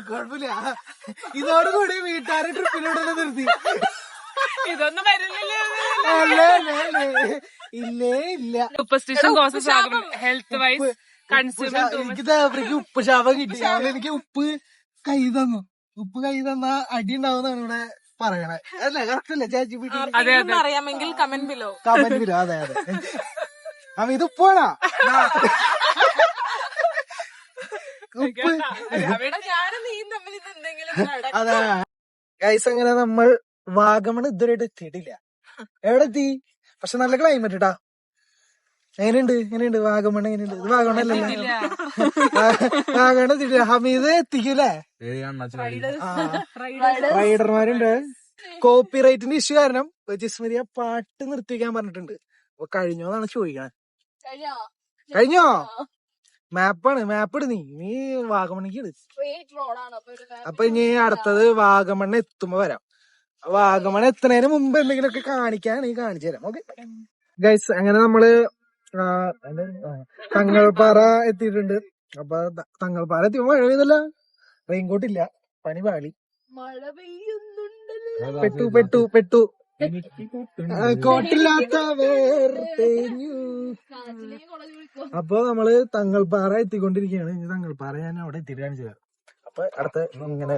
കുഴപ്പമില്ല. ഇതോടുകൂടി വീട്ടുകാരെ ട്രിപ്പിലൂടെ നിർത്തി. ഇതൊന്നും വരുന്നില്ലേ? ഇല്ലേ ഇല്ല. സൂപ്പർസ്റ്റിഷൻ കോസസ് ആകും ഹെൽത്ത് വൈസ് കൺസ്യൂമർ. എനിക്ക് ഉപ്പ് ശാപം കിട്ടി. എനിക്ക് ഉപ്പ് കൈ തന്നു. ഉപ്പ് കൈ തന്ന അടി ഉണ്ടാവുന്നതാണ് ഇവിടെ പറയണേ. അല്ല കറക്റ്റ് അല്ലേ ചേച്ചി? അറിയാമെങ്കിൽ കമന്റ് ബിലോ. അതെ അതെ. അപ്പൊ ഇത് ഉപ്പാണോ? ഉപ്പ്. അതെ ഗൈസ്, അങ്ങനെ നമ്മൾ വാഗമൺ ഇതുവരെയായിട്ട് എത്തിയിട്ടില്ല. എവിടെ എത്തി? പക്ഷെ നല്ല ക്ലൈമറ്റ് ഇട്ടാ. എങ്ങനെയുണ്ട് വാഗമൺ? എങ്ങനെയുണ്ട്? ഇത് വാഗമണല്ലേ? വാഗമൺ എത്തിയിട്ടില്ല. ഹമീദ് എത്തിക്കൂലേ? റൈഡർമാരുണ്ട്. കോപ്പി റൈറ്റിന്റെ ഇഷ്യൂ കാരണം ജിസ്മരിയ പാട്ട് നിർത്തിക്കാൻ പറഞ്ഞിട്ടുണ്ട്. അപ്പൊ കഴിഞ്ഞോന്നാണ് ചോദിക്കണേ. കഴിഞ്ഞോ? മാപ്പാണ്. മാപ്പ് ഇട്. നീ വാഗമണിക്ക് ഇട്. അപ്പൊ ഇനി അടുത്തത് വാഗമണ് എത്തുമ്പോ വരാം. വാഗമൺ എത്തുന്നതിന് മുമ്പ് എന്തെങ്കിലുമൊക്കെ കാണിക്കാണെങ്കിൽ കാണിച്ചു തരാം. ഓക്കെ ഗൈസ്, അങ്ങനെ നമ്മള് തങ്ങൾപ്പാറ എത്തിയിട്ടുണ്ട്. അപ്പൊ തങ്ങൾപ്പാറ എത്തിയപ്പോ മഴ പെയ്തല്ല. റെയിൻകോട്ട് ഇല്ല. പനി പാളി. പെട്ടു കോട്ടില്ലാത്ത വേർത്തേഞ്ഞു. അപ്പൊ നമ്മള് തങ്ങൾപ്പാറ എത്തിക്കൊണ്ടിരിക്കുകയാണ്. തങ്ങൾപ്പാറ ഞാൻ അവിടെ എത്തിയിട്ട് കാണിച്ചു തരാം. അപ്പൊ അടുത്ത ഇങ്ങനെ